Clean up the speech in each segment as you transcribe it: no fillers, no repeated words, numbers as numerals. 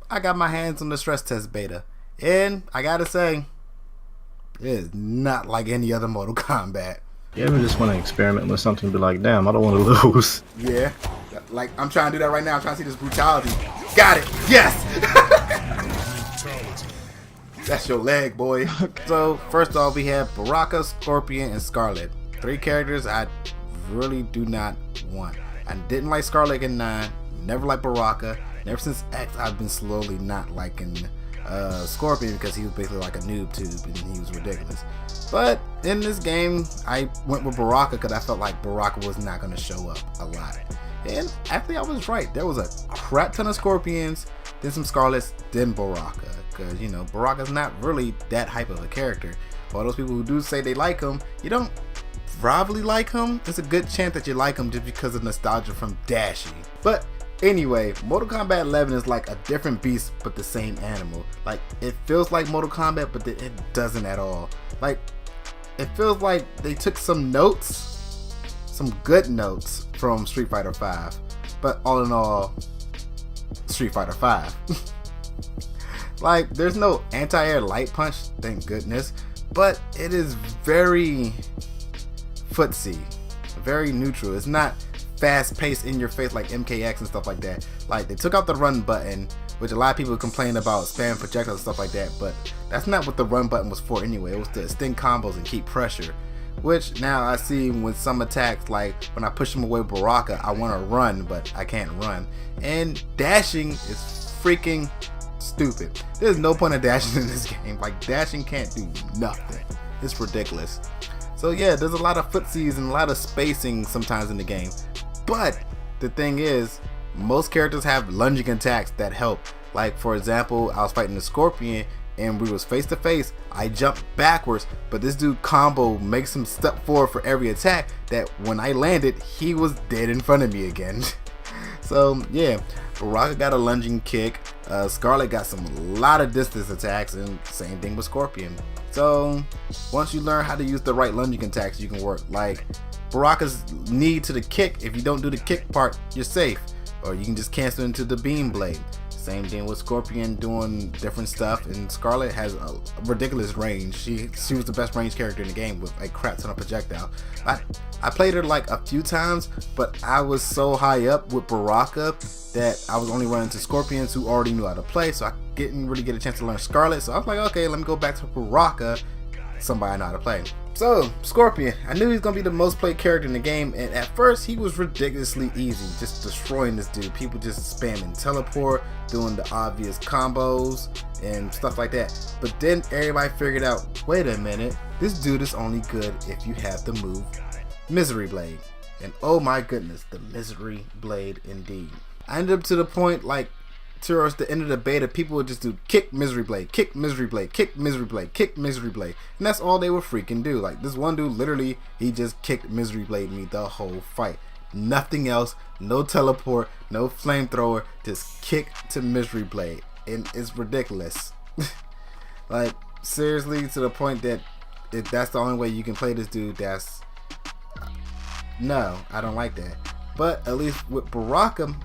I got my hands on the stress test beta, and I gotta say, it is not like any other Mortal Kombat. You ever just want to experiment with something and be like, damn, I don't want to lose? Yeah, like I'm trying to do that right now. I'm trying to see this brutality. Got it. Yes. That's your leg, boy. Okay. So first off, we have Baraka, Scorpion, and Scarlet. 3 characters I really do not want. I didn't like Scarlet in 9. Never liked Baraka. Ever since X, I've been slowly not liking Scorpion because he was basically like a noob tube and he was ridiculous. But in this game, I went with Baraka because I felt like Baraka was not going to show up a lot. And actually, I was right. There was a crap ton of Scorpions, then some Scarlets, then Baraka. Because, you know, Baraka's not really that hype of a character. For all those people who do say they like him, you don't probably like him. There's a good chance that you like him just because of nostalgia from Dashie. But anyway, Mortal Kombat 11 is like a different beast but the same animal. Like, it feels like Mortal Kombat, but it doesn't at all. Like, it feels like they took some notes, some good notes from Street Fighter V, but all in all, Street Fighter V. Like, there's no anti-air light punch, thank goodness, but it is very footsie, very neutral. It's not fast-paced in your face like MKX and stuff like that. Like, they took out the run button, which a lot of people complain about spam projectiles and stuff like that, but that's not what the run button was for anyway. It was to extend combos and keep pressure, which now I see with some attacks, like when I push them away with Baraka, I want to run, but I can't run. And dashing is freaking stupid. There's no point of dashing in this game. Like, dashing can't do nothing. It's ridiculous. So yeah, there's a lot of footsies and a lot of spacing sometimes in the game. But the thing is, most characters have lunging attacks that help. Like, for example, I was fighting the Scorpion and we was face to face. I jumped backwards, but this dude combo makes him step forward for every attack that when I landed, he was dead in front of me again. So yeah, Baraka got a lunging kick. Scarlet got a lot of distance attacks, and same thing with Scorpion. So once you learn how to use the right lunging attacks, you can work. Like Baraka's knee to the kick, if you don't do the kick part, you're safe. Or you can just cancel into the beam blade. Same thing with Scorpion doing different stuff, and Scarlet has a ridiculous range. She was the best range character in the game with a crap ton of projectile. I played her like a few times, but I was so high up with Baraka that I was only running to Scorpions who already knew how to play, so I didn't really get a chance to learn Scarlet. So I was like, okay, let me go back to Baraka, somebody I know how to play. So, Scorpion, I knew he was going to be the most played character in the game, and at first he was ridiculously easy, just destroying this dude. People just spamming teleport, doing the obvious combos and stuff like that. But then everybody figured out, wait a minute, this dude is only good if you have the move Misery Blade. And oh my goodness, the Misery Blade indeed. I ended up to the point, like, towards the end of the beta, people would just do kick Misery Blade, kick Misery Blade, kick Misery Blade, kick Misery Blade, and that's all they would freaking do. Like, this one dude, literally, he just kicked Misery Blade me the whole fight. Nothing else, no teleport, no flamethrower, just kick to Misery Blade, and it's ridiculous. Like, seriously, to the point that if that's the only way you can play this dude, that's no, I don't like that. But at least with Baraka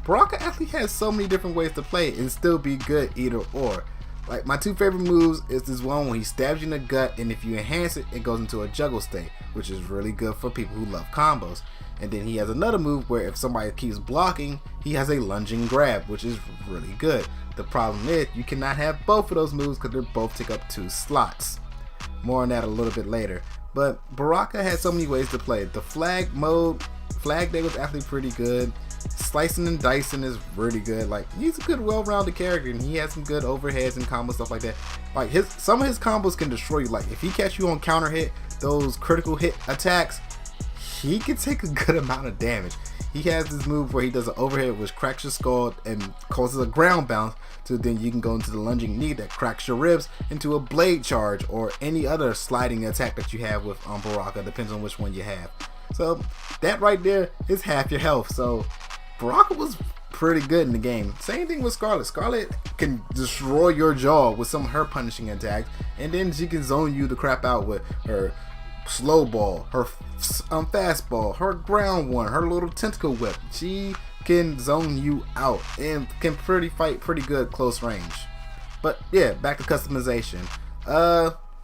actually has so many different ways to play it and still be good either or. Like, my 2 favorite moves is this one when he stabs you in the gut, and if you enhance it, it goes into a juggle state, which is really good for people who love combos. And then he has another move where if somebody keeps blocking, he has a lunging grab, which is really good. The problem is you cannot have both of those moves because they both take up 2 slots. More on that a little bit later. But Baraka has so many ways to play. The flag day was actually pretty good. Slicing and dicing is really good. Like, he's a good, well-rounded character, and he has some good overheads and combos, stuff like that. Like, some of his combos can destroy you. Like, if he catch you on counter hit, those critical hit attacks, he can take a good amount of damage. He has this move where he does an overhead which cracks your skull and causes a ground bounce, so then you can go into the lunging knee that cracks your ribs into a blade charge or any other sliding attack that you have with Baraka, depends on which one you have. So that right there is half your health. So Baraka was pretty good in the game. Same thing with Scarlet. Scarlet can destroy your jaw with some of her punishing attacks, and then she can zone you the crap out with her slow ball, her fastball, her ground one, her little tentacle whip. She can zone you out and can fight pretty good close range. But yeah, back to customization.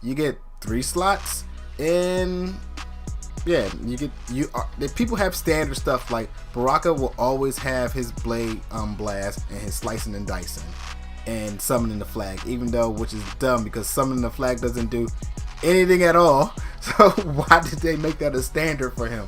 You get 3 slots, and yeah, the people have standard stuff like Baraka will always have his blade blast and his slicing and dicing and summoning the flag, even though, which is dumb because summoning the flag doesn't do anything at all. So why did they make that a standard for him?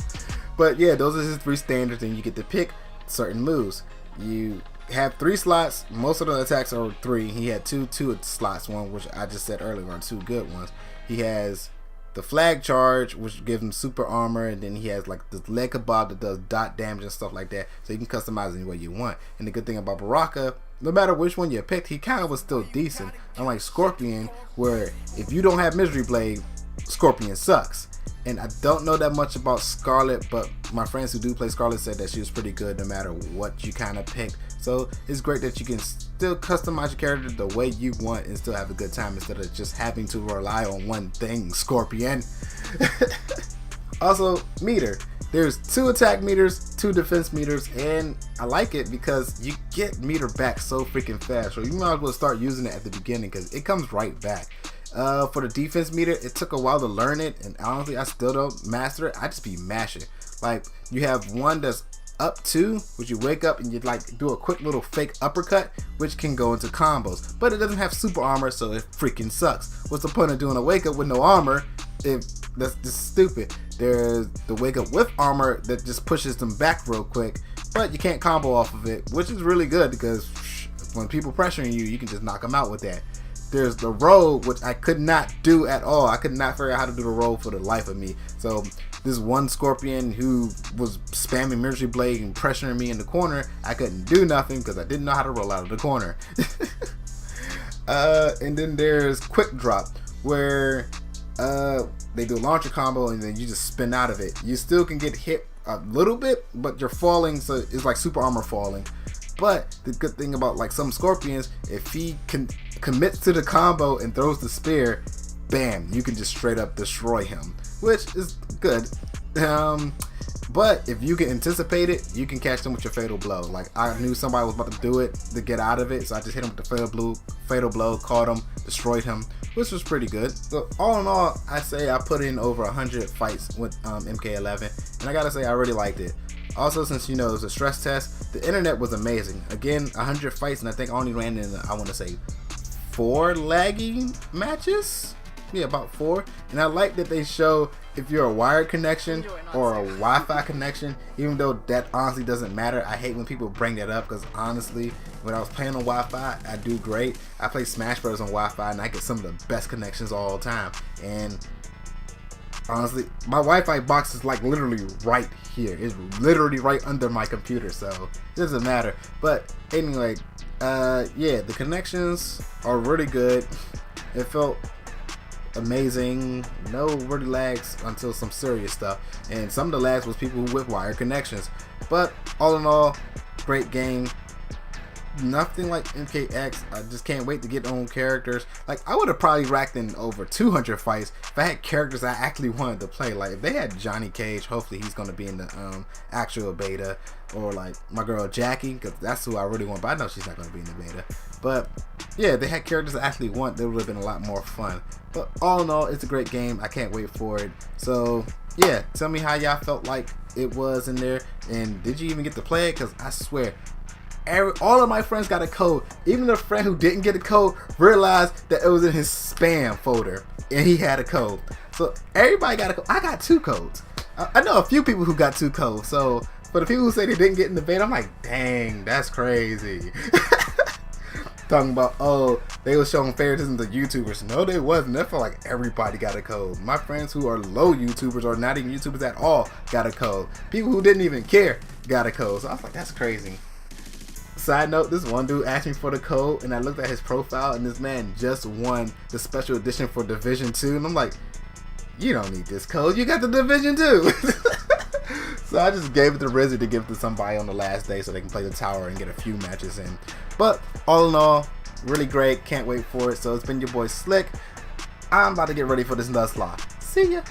But yeah, those are his 3 standards, and you get to pick certain moves. You have 3 slots. Most of the attacks are 3. He had two slots, one which I just said earlier are 2 good ones. He has the flag charge, which gives him super armor, and then he has like the leg kebab that does dot damage and stuff like that, so you can customize any way you want. And the good thing about Baraka, no matter which one you picked, he kind of was still decent, unlike Scorpion, where if you don't have Misery Blade, Scorpion sucks. And I don't know that much about Scarlet, but my friends who do play Scarlet said that she was pretty good no matter what you kind of picked. So it's great that you can still customize your character the way you want and still have a good time instead of just having to rely on one thing, Scorpion. Also, meter. There's 2 attack meters, 2 defense meters, and I like it because you get meter back so freaking fast. So you might as well start using it at the beginning because it comes right back. For the defense meter, it took a while to learn it, and honestly I still don't master it. I just be mashing. Like, you have one that's up 2, which you wake up and you like do a quick little fake uppercut, which can go into combos, but it doesn't have super armor, so it freaking sucks. What's the point of doing a wake up with no armor? If that's just stupid. There's the wake up with armor that just pushes them back real quick, but you can't combo off of it, which is really good because when people pressuring you, you can just knock them out with that. There's the roll, which I could not do at all. I could not figure out how to do the roll for the life of me. So this one Scorpion who was spamming Misery Blade and pressuring me in the corner, I couldn't do nothing because I didn't know how to roll out of the corner. And then there's Quick Drop, where they do a launcher combo and then you just spin out of it. You still can get hit a little bit, but you're falling, so it's like super armor falling. But the good thing about like some Scorpions, if he commits to the combo and throws the spear, bam, you can just straight up destroy him, which is good. But if you can anticipate it, you can catch them with your fatal blow. Like, I knew somebody was about to do it to get out of it, so I just hit him with the fatal blow, caught him, destroyed him, which was pretty good. So all in all, I say I put in over 100 fights with MK11, and I gotta say I really liked it. Also, since you know it was a stress test, the internet was amazing. Again, 100 fights, and I think I only ran in, I want to say, 4 laggy matches. Yeah, about 4. And I like that they show if you're a wired connection or a Wi-Fi connection, even though that honestly doesn't matter. I hate when people bring that up because honestly, when I was playing on Wi-Fi, I do great. I play Smash Bros on Wi-Fi and I get some of the best connections all the time. And honestly, my Wi-Fi box is like literally right here. It's literally right under my computer, so it doesn't matter. But anyway, yeah, the connections are really good. It felt amazing. No really lags until some serious stuff, and some of the lags was people with wired connections. But all in all, great game. Nothing like MKX. I just can't wait to get on characters. Like, I would have probably racked in over 200 fights if I had characters I actually wanted to play. Like, if they had Johnny Cage, hopefully he's going to be in the actual beta, or like my girl Jackie, because that's who I really want, but I know she's not going to be in the beta. But yeah, if they had characters I actually want, they would have been a lot more fun. But all in all, it's a great game. I can't wait for it. So yeah, tell me how y'all felt like it was in there, and did you even get to play it? Because I swear, all of my friends got a code. Even the friend who didn't get a code realized that it was in his spam folder and he had a code. So everybody got a code. I got 2 codes. I know a few people who got 2 codes. So for the people who say they didn't get in the beta, I'm like, dang, that's crazy. Talking about, oh, they were showing favoritism to YouTubers. No, they wasn't. I felt like everybody got a code. My friends who are low YouTubers or not even YouTubers at all got a code. People who didn't even care got a code. So I was like, that's crazy. Side note, this one dude asked me for the code, and I looked at his profile, and this man just won the special edition for Division 2, and I'm like, you don't need this code, you got the Division 2. So I just gave it to Rizzy to give it to somebody on the last day so they can play the tower and get a few matches in. But all in all, really great, can't wait for it. So it's been your boy Slick. I'm about to get ready for this Nuzlocke. See ya.